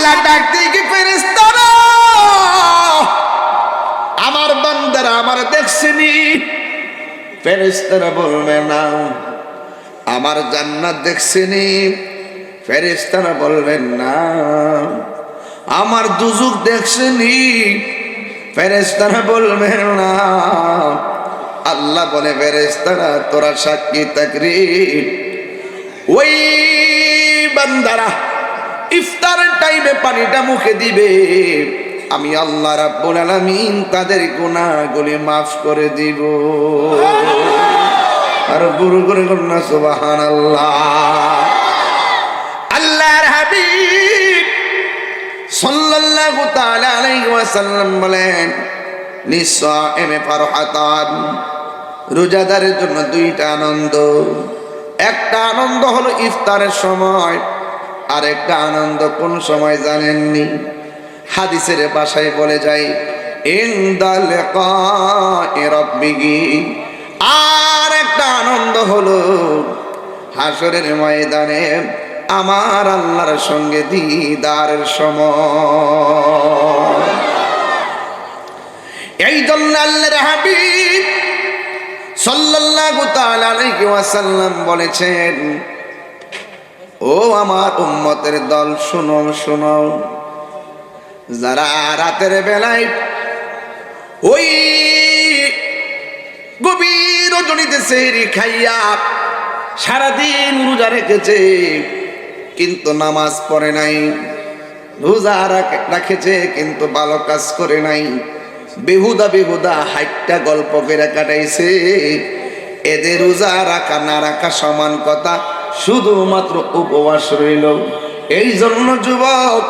আল্লাহ ডাক দিয়ে কি ফেরেশতারা আমার বান্দারা আমার দেখছেনি? ফেরেশতারা বলবে না। আমার জান্নাত দেখছেনি? ফেরেশতারা বলবেন না। আমার দুজুক দেখছেনি? ফেরেশতারা বলবেন না। আল্লাহ বলে ফেরেশতারা তোরা সাক্ষী থাকবি। ওই বান্দারা ইফতারের টাইমে পানিটা মুখে দিবে, আমি আল্লাহ রাব্বুল আলামিন তাদের গুনাহগুলি মাফ করে দিব। আর গুরু করে না সুবহানাল্লাহ। আল্লাহর হাবিব সাল্লাল্লাহু তাআলা আলাইহি ওয়াসাল্লাম বলেন লিসাইমে ফারহাতান, রোজাদারের জন্য দুইটা আনন্দ। একটা আনন্দ হলো ইফতারের সময়, আর একটা আনন্দ কোন সময় জানেননি? হাদিসের ভাষায় বলে যায় ইনদা লিকাই রাব্বিহি। আর একটা আনন্দ হলো হাসরের ময়দানে আমার আল্লাহর সঙ্গে দিদারের সময়। এই জন্য আল্লাহর হাবিব সাল্লাল্লাহু তাআলা আলাইহি ওয়াসাল্লাম বলেছেন, ও আমার উম্মতের দল শুনো শুনো, যারা রাতের বেলায় ওই গভীর রজনীতে সেহরি খাইয়া সারাদিন রোজা রেখেছে কিন্তু নামাজ পড়ে নাই, রোজা রাখেছে কিন্তু ভালো কাজ করে নাই, বেহুদা বেহুদা হাইটটা গল্প করে কাটাইছে, এদের রোজা রাখা না রাখা সমান কথা, শুধুমাত্র উপবাস রইল। এই জন্য যুবক,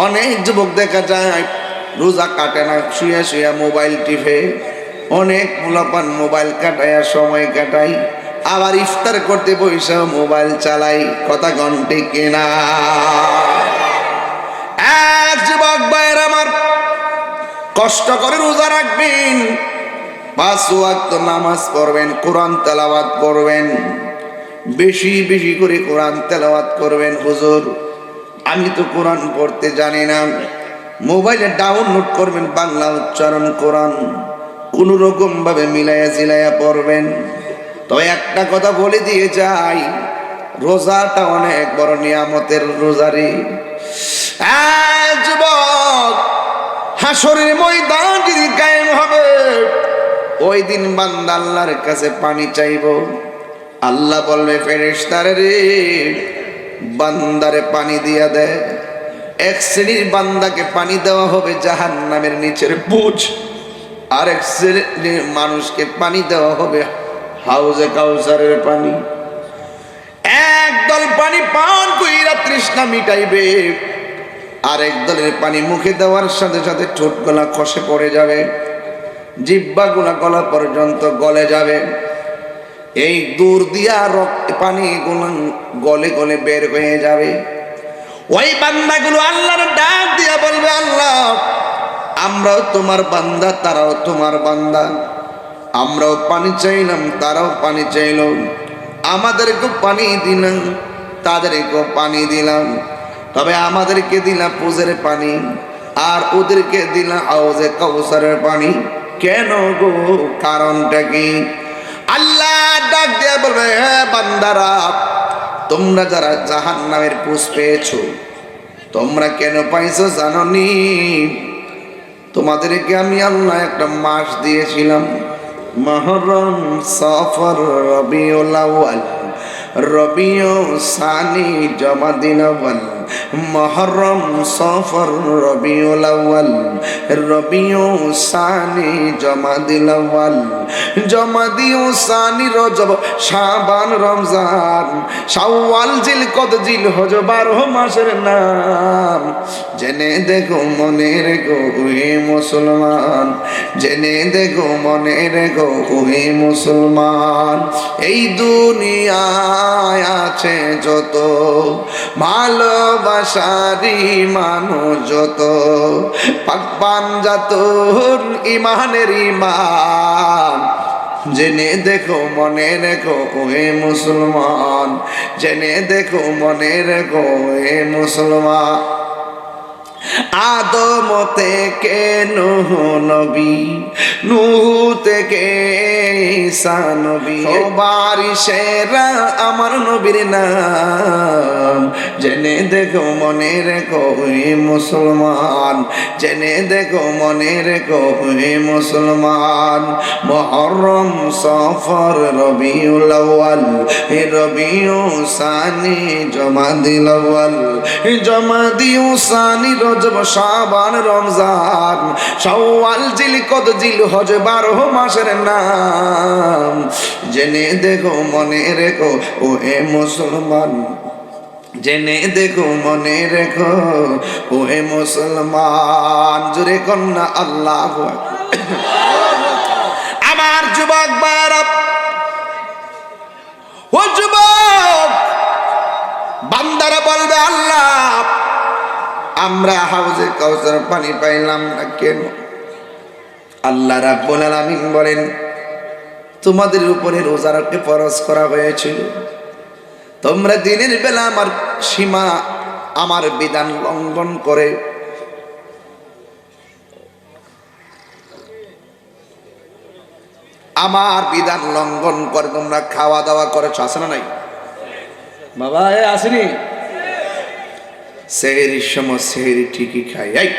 অনেক যুবক দেখা যায় রোজা কাটে না, শুয়ে শুয়ে মোবাইল টিপে। অনেক মুলাপান মোবাইল কাটায় সময় কাটাই, আবার ইফতার করতে বসে মোবাইল চালাই। কথা ঘন্টে কেনা। এক যুবক ভাইয়ের আমার, কষ্ট করে রোজা রাখবেন, 5 ওয়াক্ত নামাজ পড়বেন, কোরআন তেলাওয়াত করবেন, বেশি বেশি করে কোরআন তেলাওয়াত করবেন। হুজুর আমি তো কোরআন পড়তে জানি না। মোবাইলে ডাউনলোড করবেন বাংলা উচ্চারণ কোরআন, কোন রকম ভাবে মিলাইয়া জিলাইয়া পড়বেন। তবে একটা কথা বলে দিয়ে যাই, রোজাটা অনেক বড় নিয়ামতের রোজারি। যুবক, হাসরের ময়দান যদি কায়েম হবে, ওই দিন বান্দা আল্লাহর কাছে পানি চাইব। আল্লাহ বলবে ফেরেশতারে রে, বান্দারে পানি দিয়া দে। এক শ্রেণীর বান্দাকে পানি দেওয়া হবে জাহান্নামের নিচের বুঝ, আর এক শ্রেণীর মানুষকে পানি দেওয়া হবে হাউজে কাউসারের পানি। একদল পানি পান কইরা তৃষ্ণা মিটাইবে, আরেক দলের পানি মুখে দেওয়ার সাথে সাথে ঠোঁট গলা খসে পড়ে যাবে, জিহ্বা গুলা গলা পর্যন্ত গলে যাবে। এই দূর দিয়া রক্ত পানি গুলো গলে গলে বের হয়ে যাবে। ওই বান্দাগুলো আল্লাহর ডাক দিয়া বলবে, আল্লাহ আমরাও তোমার বান্দা, তারাও তোমার বান্দা, আমরাও পানি চাইলাম, তারাও পানি চাইল, আমাদেরকেও পানি দিলাম, তাদেরকেও পানি দিলাম, তবে আমাদেরকে দিলাম পুজের পানি, আর ওদেরকে দিলাম হাউজে কাউসারের পানি। কেন গো, কারণটা কি? আল্লাহ ডাক দিয়ে বলবে, হ্যাঁ বান্দারা, তোমরা যারা জাহান্নামের পুষ পেয়েছো, তোমরা কেন পাইছো জানোনি? তোমাদেরকে আমি আল্লাহ একটা মাস দিয়েছিলাম, মুহররম, সফর, রবিউল আউয়াল, রবিউ সানি, জমাদিন আউয়াল, মুহররম, সফর, রবিউল আউয়াল, রবিউ সানি, জমাদিন আউয়াল, জমাদিউ সানি, রজব, শাবান, রমজান, শাওয়াল, জিলকদ, জিলহজ, 12 মাসের নাম। জেনে দেখো মনে রেখো হে মুসলমান, জেনে দেখো মনে রেখো হে মুসলমান, এই দুনিয়ায় আছে যত ভালোবাসারি মানুষ, যত পাকবান জাতর ইমানের ইমান, জেনে দেখো মনে রেখো হে মুসলমান, জেনে দেখো মনে রেখো হে মুসলমান। আদম থেকে নূহ নবী, নূহ থেকে ঈসা নবী, সবারই সেরা আমার নবীর নাম। জেনে দেখো মনে রেখো হে মুসলমান, জেনে দেখো মনে রেখো হে মুসলমান। মুহররম, সফর, রবিউল আউয়াল, রবিউল সানি, জমাদিল আউয়াল, জমাদিউ সানি, রজব, শাবান, রমজান, শাওয়াল, জিলকদ, জিলহজ, 12 মাসের নাম। জেনে দেখো মনে রেখো ও এ মুসলমান, জেনে দেখো মনে রেখো ও এ মুসলমান। জোরে কন্যা আল্লাহু আকবার। আমার যুবক ভাইরা, ও যুবক বান্দারা বলবে, আল্লাহ আমরা হাউজে কাউসার পানি পাইলাম না কেন? আল্লাহ রাব্বুল আলামিন বলেন, তোমাদের উপরে রোজা রাখতে ফরজ করা হয়েছিল, তোমরা দিনের বেলা আমার সীমা, আমার বিধান লঙ্ঘন করে আমার বিধান লঙ্ঘন করে তোমরা খাওয়া দাওয়া করেছ। আছে না নাই বাবা? আসেনি? সেহরির সময় সেহরি ঠিকই খাই, এই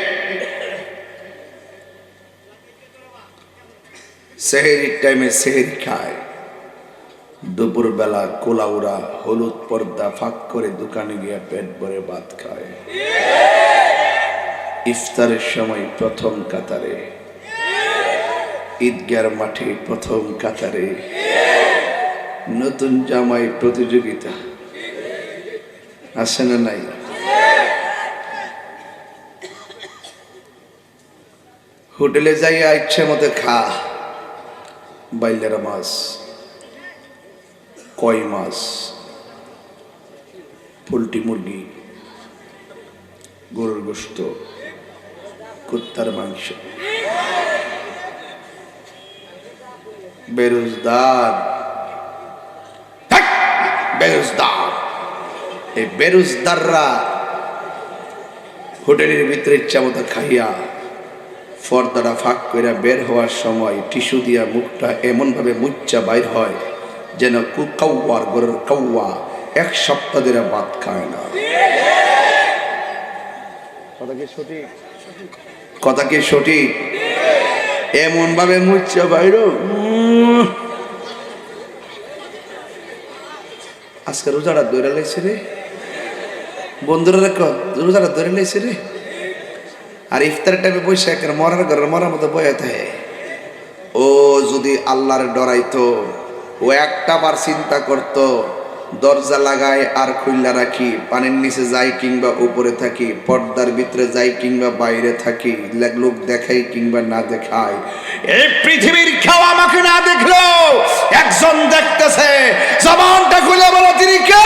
সেহরির টাইমে সেহরি খায়, দুপুর বেলা কোলাউড়া হলুদ পর্দা ফাঁক করে দোকানে গিয়ে পেট ভরে ভাত খায়, ইফতারের সময় প্রথম কাতারে, ঈদগার মাঠে প্রথম কাতারে, নতুন জামাই প্রতিযোগিতা। আছে না নাই? হোটেলে যাইয়া ইচ্ছে মতো খা, বাইলের মাছ, কই মাছ, পোল্ট্রি মুরগি, গরুর গোশত, কুত্তার মাংস। বেরোজগার, বেরোজগার, এই বেরোজগাররা হোটেলের ভিতরে ইচ্ছা মতো খাইয়া পর্দাটা ফাঁক করে বের হওয়ার সময় টিস্যু দিয়া মুখটা এমন ভাবে মুচ্চা বাইর হয় যেন কাউয়ার গরুর কাউয়া 1 সপ্তাহ ধরে ভাত খায় না। কথা কি সঠিক? এমন ভাবে মুচ্চা বাইর। আজকে রোজাটা দৌড়া লাইছে রে বন্ধুরা, রোজাটা দৌড়ে লাইছে রে। আর ইফতার টাইমে বসে একের মরার ঘরের মরার মতো বয়ে থাকে। ও যদি আল্লাহর ডরাইতো, ও একটা বার চিন্তা করত, দরজা লাগায় আর খুললা রাখি, পানির নিচে যাই কিংবা উপরে থাকি, পর্দার ভিতরে যাই কিংবা বাইরে থাকি, লোক দেখাই কিংবা না দেখাই, এই পৃথিবীর কেউ আমাকে না দেখলো একজন দেখতেছে। জবানটা খুলে বলো তিনি কে?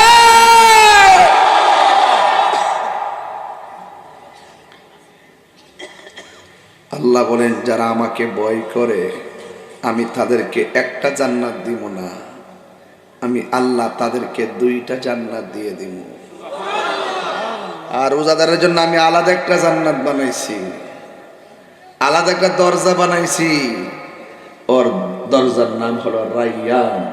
আল্লাহ বলেন, যারা আমাকে ভয় করে আমি তাদেরকে একটা জান্নাত দিব না, আমি আল্লাহ তাদেরকে 2টা জান্নাত দিয়ে দিব। আর রোজাদারের জন্য আমি আলাদা একটা জান্নাত বানাইছি, আলাদা একটা দরজা বানাইছি। ওর দরজার নাম হলো রাইয়ান।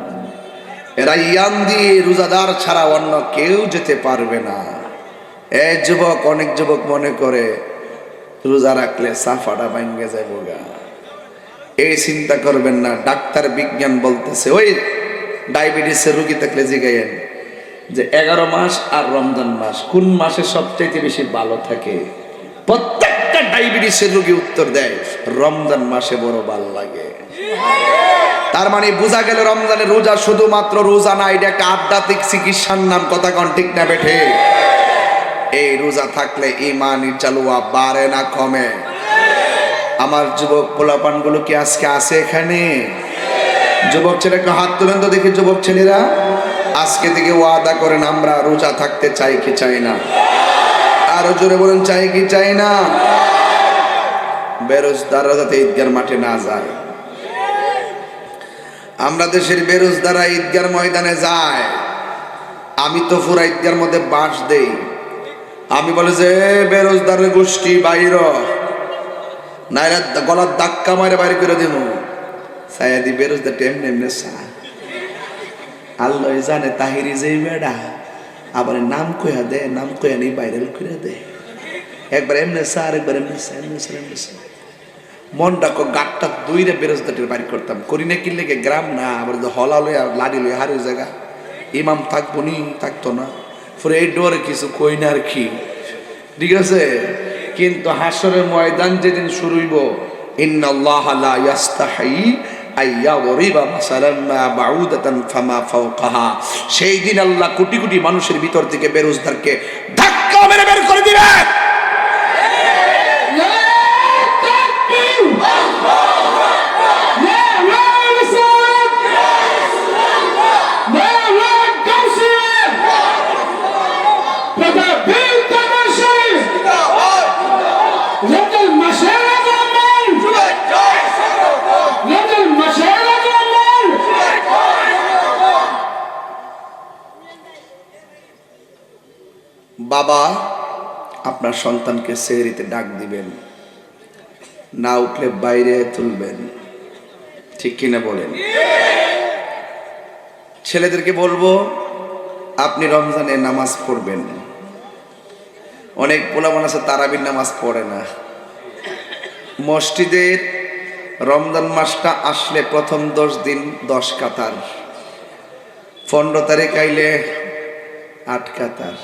রাইয়ান দিয়ে রোজাদার ছাড়া অন্য কেউ যেতে পারবে না। এই যুবক, অনেক যুবক মনে করে রোজা রাখলে সাফাটা ভাঙ্গে যাবো গা। এই চিন্তা করবেন না। ডাক্তার বিজ্ঞান বলতেছে, ওই ডায়াবেটিসের রোগী থাকলে জিগাইয়েন যে 11 মাস আর রমজান মাস কোন মাসে সবচেয়ে বেশি ভালো থাকে। প্রত্যেকটা ডায়াবেটিসের রোগী উত্তর দেয় রমজান মাসে বড় ভালো লাগে। তার মানে বোঝা গেল রমজানের রোজা শুধুমাত্র রোজা না, এটা একটা আধ্যাত্মিক চিকিৎসার নাম। কথা কোন ঠিক না বেঠে? এই রোজা থাকলে ঈমানি চালুয়া বাড়ে না কমে? আমার যুবক পোলাপান গুলো কি আজকে আছে এখানে? যুবক ছেলেকে হাত তুলেন তো দেখি। যুবক ছেলেরা আজকে থেকে ওয়াদা করেন, আমরা রোজা থাকতে চাই কি চাই না? আরো জোরে বলেন, চাই কি চাই না? বেরোজদাররা যাতে ঈদগার মাঠে না যায়। আমরা দেশের বেরোজদাররা ঈদগার ময়দানে যায়। আমি তো পুরা ঈদগার মধ্যে বাঁশ দেই, আমি বলে যে বেরোজগারের গোষ্ঠী বাইর নাইরা গলার ধাক্কা মারে বাইরে করে দিব সায়াদি বেরোজগার এমনি এমনি সা আল্লাহ জানে তাহিরি যে বেড়া আবার নাম কইয়া দে নাম কইয়া নেই ভাইরাল করে দে একবার এমনি সা আর একবার এমনি সা এমনি সা এমনি সা মন ডাকো গাটটা দুইরে বেরোজগাটের বাড়ি করতাম করি না কিনলে গ্রাম না আবার হলা লই আর লাড়ি লই হারিয়ে জায়গা ইমাম থাকবো নি থাকতো না পরে এই ডোরে কিছু কই না আর কি ঠিক আছে কিন্তু হাসরের ময়দান যেদিন শুরু হইব ইন্নাল্লাহা লা ইয়াস্তাহি আইয়াদরিবা মাসালান মা বাউদাতান ফামা ফাওকাহা সেই দিন আল্লাহ কোটি কোটি মানুষের ভিতর থেকে বেরোজগারকে ধাক্কা মেরে বের করে দিবে বাবা আপনার সন্তানকে সেহরিতে ডাক দিবেন না উঠলে বাইরে তুলবেন ঠিক কিনা বলেন ছেলেদেরকে বলবো আপনি রমজানে নামাজ পড়বেন অনেক পোলাপান আছে তারাবির নামাজ পড়ে না মসজিদের রমজান মাসটা আসলে প্রথম 10 দিন 10 কাতার 15 তারিখ আইলে 8 কাতার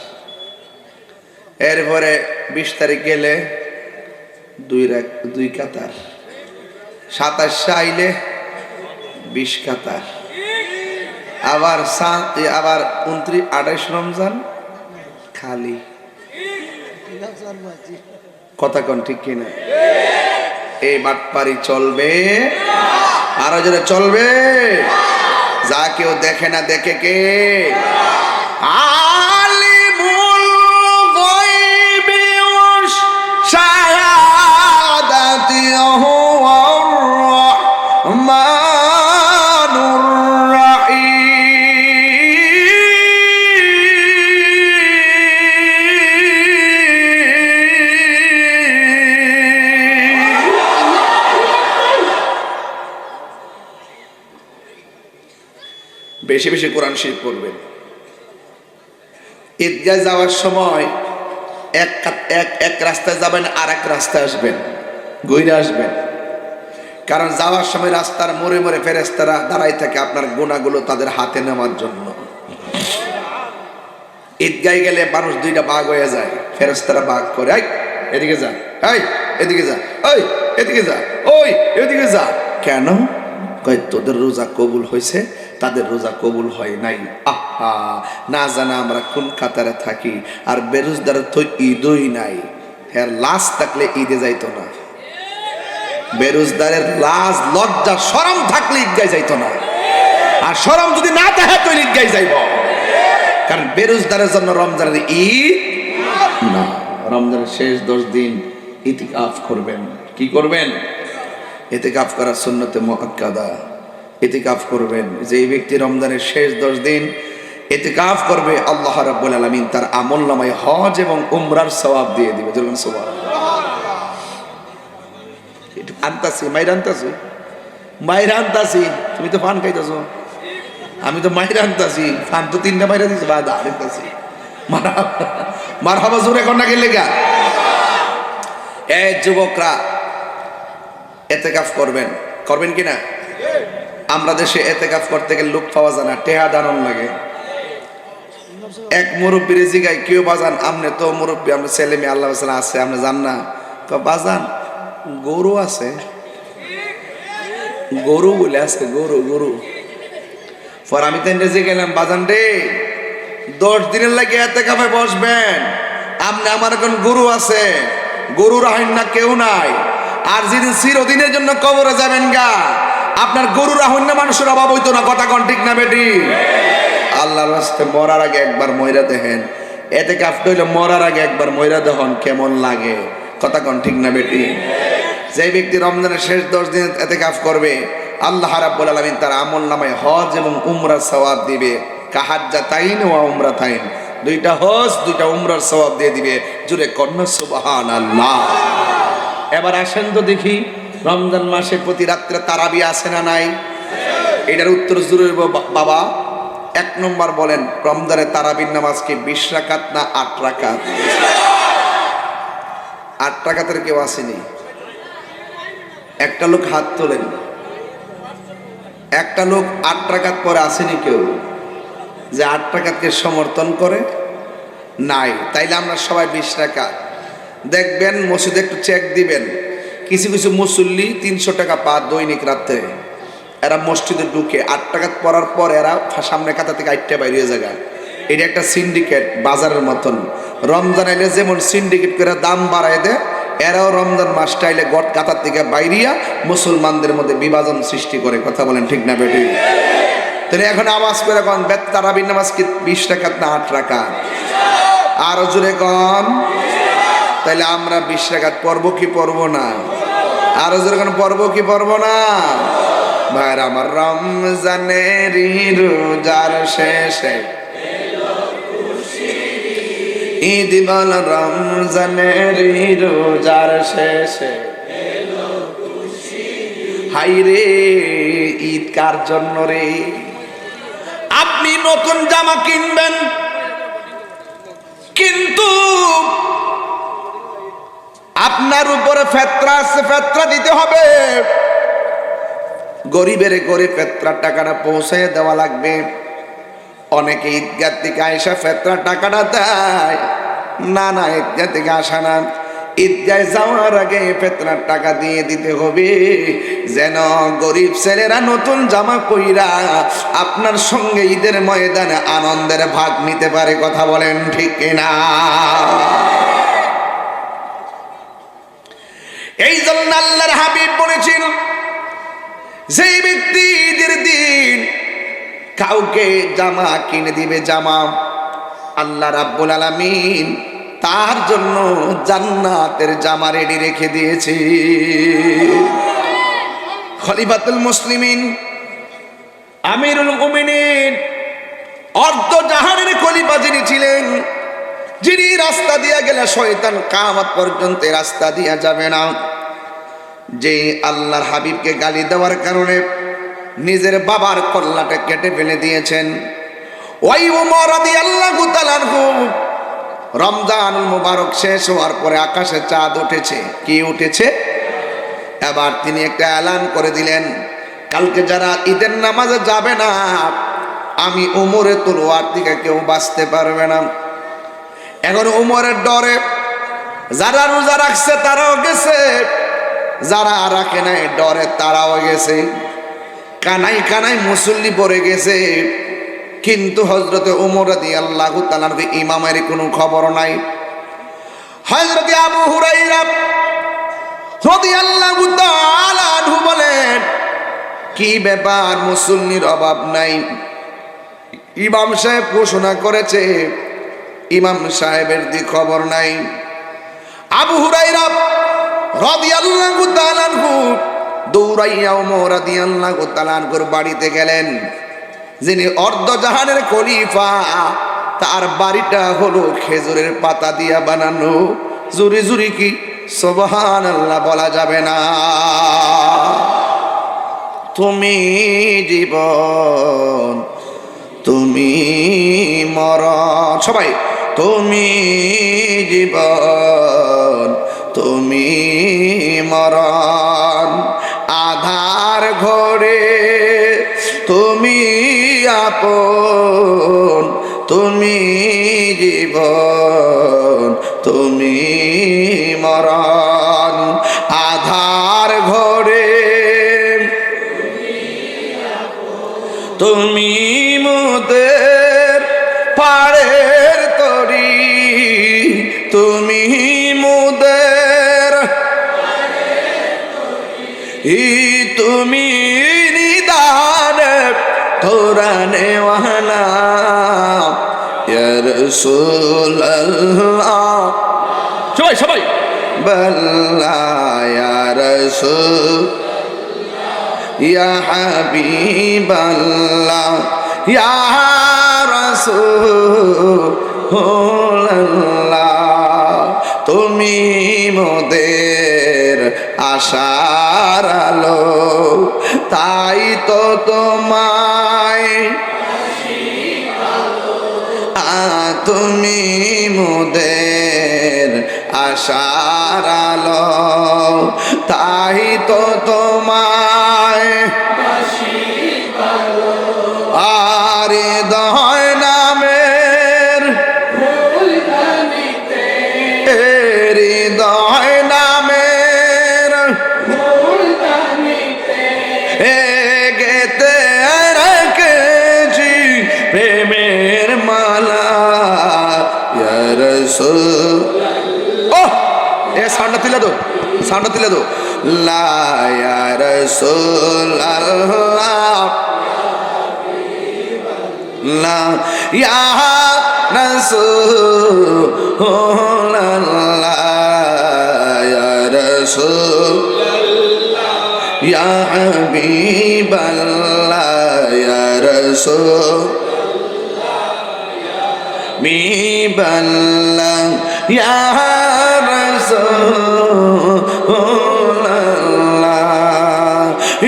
এরপরে 20 তারিখ গেলে 2 কাতার 27 আইলে 20 কাতার আবার 29 28 রমজান খালি কথা কোন ঠিক কিনা এই বাটপারি চলবে আরো যারা চলবে যা কেউ দেখে না দেখে কে আলিমুল গায়বি ওয়াশ শাহাদাতি হুয়ার রাহমানুর রাহিম বেশি বেশি কোরআন শরীফ পড়বেন ঈদগাহ যাওয়ার সময় এক রাস্তায় যাবেন আর এক রাস্তায় আসবেন ঘুরে আসবেন কারণ যাওয়ার সময় রাস্তার মোড়ে মোড়ে ফেরেশতারা দাঁড়াই থাকে আপনার গুনাহগুলো তাদের হাতে নেওয়ার জন্য ঈদগাহে গেলে মানুষ দুইটা ভাগ হয়ে যায় ফেরেশতারা ভাগ করে এই এদিকে যা এই এদিকে যা ওই এদিকে যা ওই এদিকে যা কেন কই তোদের রোজা কবুল হয়েছে তাদের রোজা কবুল হয় নাই আহা না জানা আমরা কোন কাতারে থাকি আর বেরোজগারের তো ঈদই নাই এর লাশ থাকলে ঈদে যাইতো না বেরোজগারের লাজ লজ্জা শরম থাকলে ঈদগায় যাইতো না আর শরম যদি না থাকে তো ঈদগায় যাইব কারণ বেরোজগারের জন্য রমজানের ঈদ না রমজানের শেষ 10 দিন ইতিকাফ করবেন কি করবেন ইতিকাফ করা সুন্নতে মুআক্কাদা ইতিকাফ করবেন যেই ব্যক্তি রমজানের শেষ 10 দিন ইতিকাফ করবে আল্লাহ রাব্বুল আলামিন তার আমলনামায় হজ এবং উমরার সওয়াব দিয়ে দিবে যেমন সুবহানাল্লাহ এটা আনতাছি মাইরা আনতাছি তুমি তো পান খাইতাছো আমি তো মাইরা আনতাছি পান তো 3টা মাইরা দিছি বাদ আনতাছি মারহাবা জোরে কোন না গেলে গা এই যুবকরা ইতিকাফ করবেন কিনা আমরা দেশে ইতিকাফ করতে গেলে লোক পাওয়া যায় না টেহা দানন লাগে এক মুরব্বীর জিগাই কেউ বাজান আমনে তো মুরব্বী আমরা ছেলে মেয়ে আল্লাহ তাআলা আছে আপনি জান না তো বাজান গরু আছে গরু বলে আছে গরু পর আমি তেন রেজে গেলাম বাজান রে 10 দিনের লাগে ইতিকাফে বসবেন আপনি আমার কোন গরু আছে গরু রাখেন না কেউ নাই আর যেদিন চিরদিনের জন্য কবরে যাবেন গা আপনার গরু রাখেন না মানুষের অভাব হইতো না কথা কোন ঠিক না বেটি আল্লাহর রাস্তায় মরার আগে একবার ময়রা দেখেন ইতিকাফ হইলে মরার আগে একবার ময়রা দেখুন কেমন লাগে কথা কোন ঠিক না বেটি যে ব্যক্তি রমজানের শেষ 10 দিন ইতিকাফ করবে আল্লাহ রাব্বুল আলামিন তার আমলনামায় হজ এবং উমরার সওয়াব দিবে কাহাজ্জাতাইন ওয়া উমরাতাইন দুইটা হজ, দুইটা উমরার সওয়াব দিয়ে দিবে। জুড়ে কন্যা সুবহানাল্লাহ। এবার আসেন তো দেখি, রমজান মাসে প্রতি রাত্রে তারাবি আছে না নাই? এটার উত্তর জুড়ে বাবা। 1 নম্বর বলেন, রমজানে তারাবির নামাজ কি 20 রাকাত না 8 রাকাত? 8 রাকাতের কেউ আসেনি? একটা লোক হাত তোলেন। একটা লোক 8 রাকাত পরে আসেনি কেউ যে 8 রাকাতকে সমর্থন করে? নাই। তাইলে আমরা সবাই 20 রাকাত। দেখবেন মসজিদে একটু চেক দিবেন, কিছু কিছু মুসল্লি 300 টাকা পা দৈনিক রাত্রে। এরা মসজিদে ঢুকে 8 রাকাত পড়ার পর এরা সামনে কাতা থেকে 8টা বাইরে জায়গা। এটা একটা সিন্ডিকেট, বাজারের মতন। রমজান আইলে যেমন সিন্ডিকেট করে দাম বাড়ায় দেয়, এরাও রমজান মাসটা আইলে গট কাতার থেকে বাইরিয়া মুসলমানদের মধ্যে বিভাজন সৃষ্টি করে। কথা বলেন ঠিক না বেটি? তাহলে এখন আওয়াজ করে কন, তারাবির নামাজ কি 20 রাকাত না 8 রাকাত? আরো জোরে কন। তাইলে আমরা 20 রাকাত পড়বো কি পড়বো না? আরো জোরে কন, পড়বো কি পড়বো না? ভাইরা আমার, রমজানের রোজার শেষে ঈদ বল, রমজানের রোজার শেষে হাই রে ঈদ কার জন্য রে? আপনি নতুন জামা কিনবেন, কিন্তু আপনার উপরে ফেতরা আছে, ফেতরা দিতে হবে। গরিবের ঘরে ফেতরার টাকাটা পৌঁছায় দেওয়া লাগবে। অনেকে ঈদগাহ থেকে আয়সা ফেতরার টাকাটা দেয় না, না ঈদগাহ থেকে আসা না, ঈদগায় যাওয়ার আগে ফেতরার টাকা দিয়ে দিতে হবে, যেন গরিব ছেলেরা নতুন জামা পইরা আপনার সঙ্গে ঈদের ময়দানে আনন্দের ভাগ নিতে পারে। কথা বলেন ঠিক কিনা? এই জন্য আল্লাহর হাবিব বলেছেন, যেই ব্যক্তি ঈদের দিন কাউকে জামা কিনে দিবে, জামা, আল্লাহ রাব্বুল আলামিন তার জন্য জান্নাতের জামা রেডি রেখে দিয়েছে। খলিফাতুল মুসলিমিন, আমিরুল মুমিনিন, অর্ধ জাহানের খলিফা যিনি ছিলেন, যিনি রাস্তা দিয়া গেলে শয়তান কিয়ামত পর্যন্ত রাস্তা দিয়া যাবে না, যে আল্লাহর হাবিবকে গালি দেওয়ার কারণে নিজের বাবার কল্লাটা কেটে ফেলে দিয়েছেন, ওই ওমর রাদিয়াল্লাহু তাআলা আনহু, রমজানুল মুবারক শেষ হওয়ার পরে আকাশে চাঁদ উঠেছে। কি উঠেছে? এবার তিনি একটা এলান করে দিলেন, কালকে যারা ঈদের নামাজে যাবে না, আমি ওমরের তলোয়ার থেকে কেউ বাঁচতে পারবে না। এখন ওমরের ডরে যারা রোজা রাখছে তারাও গেছে, যারা রাখে নাই ডরে তারাও গেছে। কানাই কানাই মুসল্লি পড়ে গেছে, কিন্তু হযরতে ওমর রাদিয়াল্লাহু তাআলা ইমামের কোনো খবর নাই। হযরতে আবু হুরায়রা রাদিয়াল্লাহু তাআলা আনহু বলেন, কি ব্যাপার, মুসল্লির অভাব নাই, ইমাম সাহেব ঘোষণা করেছে, ইমাম সাহেবের দি খবর নাই। আবু হুরায়রা রাদিয়াল্লাহু তাআলা আনহু দৌড়াইয়া ওমর রাদিয়াল্লাহু তাআলা আনহুর বাড়িতে গেলেন। যিনি অর্ধ জাহানের খলিফা, তার বাড়িটা হলো খেজুরের পাতা দিয়া বানানো। জুরি জুরি কি সুবহানাল্লাহ বলা যাবে না? তুমি জীবন, তুমি মরণ, সবাই তুমি জীবন, তুমি মরণ, আধার ঘরে তুমি আপন, তুমি জীবন, তুমি মরণ, আধার ঘরে তুমি মোদের পাড়ের তরি, তুমি মোদের তুমি নিদান তোরা নেওয়ানা ইয়া রাসূলুল্লাহ, সবাই সবাই বল্লা ইয়া রাসূল ইয়া হাবিবাল্লাহ ইয়া রাসূল তুমি মোদের আশার আলো, তাই তো তোমায় তুমি মোদের আশার আলো, তাই তো তোমায় আর হৃদয় নামের হৃদয় নামের গেতে রেখেছি প্রেমের মালা ইয়া রাসূল। ও এ সাউন্ডটা তুলে দো লা ইয়া রাসূলুল্লাহ লা ইয়া রাসূলুল্লাহ ইয়া রাসূলুল্লাহ ইয়া হাবিবাল্লাহ ইয়া রাসূলুল্লাহ হাবিবাল্লাহ ইয়া রাসূলুল্লাহ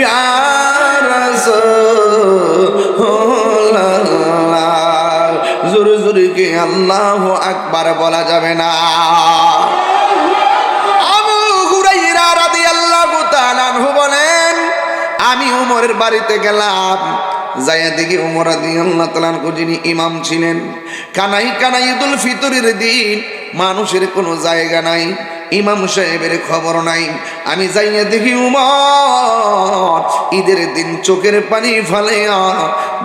ইয়া জোরে জোরে কে আল্লাহু আকবার বলা যাবে না? আবু হুরায়রা রাদিয়াল্লাহু তাআলা আনহু বলেন, আমি উমরের বাড়িতে গেলাম, যাইয়া দেখি উমর রাদিয়াল্লাহু তাআলা আনহু যিনি ইমাম ছিলেন, কানাই কানাই ঈদুল ফিতরের দিন মানুষের কোনো জায়গা নাই, ইমাম সাহেবের খবর নাই। আমি যাইয়া দেখি উমর ঈদের দিন চোখের পানি ফালাইয়া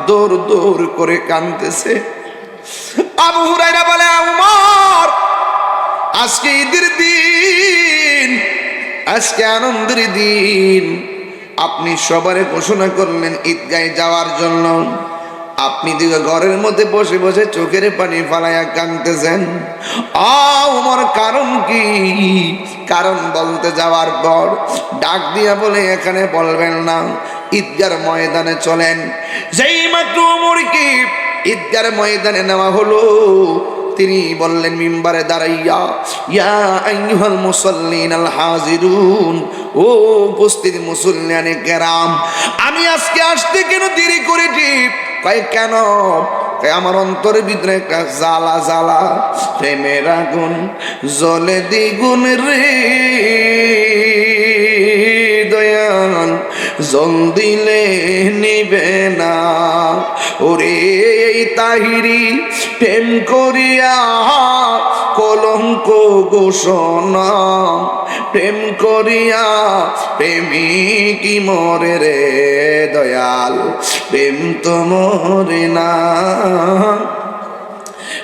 দৌড় দৌড় করে কাঁদতেছে। আবু হুরায়রা বলে, উমর আজকে ঈদের দিন, আজকে আনন্দের দিন, আপনি সবারে ঘোষণা করলেন ঈদগাহে যাওয়ার জন্য, আপনি দিকে ঘরের মধ্যে বসে বসে চোখের পানি ফালাইয়া কাঁদতেছেন। উমর কারণ কি? কারণ বলতে যাওয়ার পর ডাক দিয়া বলে, এখানে বলবেন না, ঈদগার ময়দানে চলেন। যেই মাত্র উমরকে ঈদগার ময়দানে নেওয়া হলো, তিনি বললেন মিম্বারে দাঁড়াইয়া, ইয়া আইয়ুহাল মুসাল্লিন আল হাজিরুন, ও উপস্থিত মুসল্লিয়ানে কেরাম, আমি আজকে আসতে কেন দেরি করেছি? কয় কেন? আমার অন্তরের ভিতরে একটা জ্বালা জ্বালা প্রেমের আগুন জ্বলে দ্বিগুণ রে দয়াল, জল দিলে নিবে না। ওরে এই তাহিরি প্রেম করিয়া কলঙ্ক ঘোষণা, প্রেম করিয়া প্রেমিকি মরে রে দয়াল, প্রেম তো মরে না,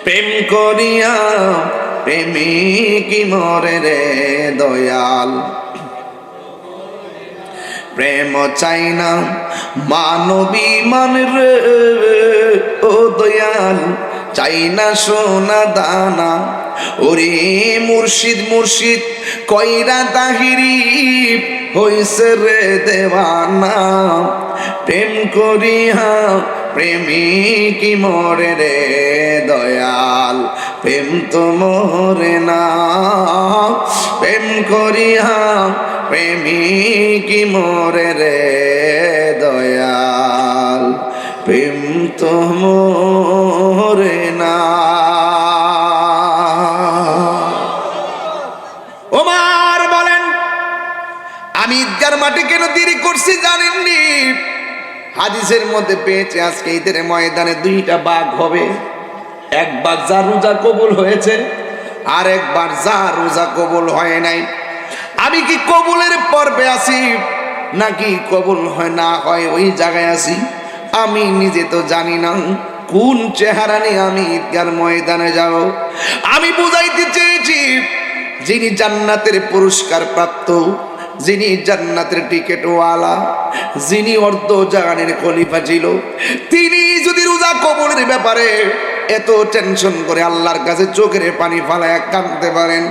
প্রেম করিয়া প্রেমিকি মরে রে দয়াল। প্রেম চাই না মানবী মান রে ও দয়াল, চাই না সোনা দানা। ওরে মুর্শিদ মুর্শিদ কইরা তাহিরি হইছে রে দেওয়ানা, প্রেম করিয়া প্রেমিকি মরে রে দয়াল, প্রেম তো মরে না, প্রেম করিয়া প্রেমিকি মরে রে দয়াল, প্রেম তো মরে না। ওমর বলেন, আমি ঈদগার মাঠে কেন দেরি করছি জানেননি? হাদিসের মধ্যে পেয়েছে আজকে ঈদের ময়দানে দুইটা ভাগ হবে, একবার যার রোজা কবুল হয়েছে, আর একবার যার রোজা কবুল হয় নাই। আমি কি কবুলের পর্বে আছি নাকি কবুল হয় না হয় ওই জায়গায় আছি? আমি নিজে তো জানি না কোন চেহারা নিয়ে আমি ঈদগার ময়দানে যাব। আমি বুঝাইতে চেয়েছি, যিনি জান্নাতের পুরস্কার প্রাপ্ত, যিনি জান্নাতের টিকেটওয়ালা, যিনি অর্ধ জাহানের খলিফা ছিল, তিনি যদি রোজা কবুলের ব্যাপারে এত টেনশন করে আল্লাহর কাছে চোখের পানি ফালায় কাঁদতে পারেন,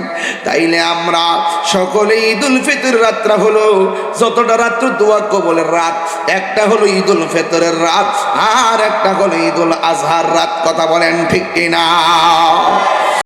তাইলে আমরা সকলে ঈদুল ফিতর রাতটা হলো যতটা রাত্র দোয়া কবুলের রাত, একটা হলো ঈদুল ফিতরের রাত আর একটা হলো ঈদুল আজহার রাত। কথা বলেন ঠিক কিনা?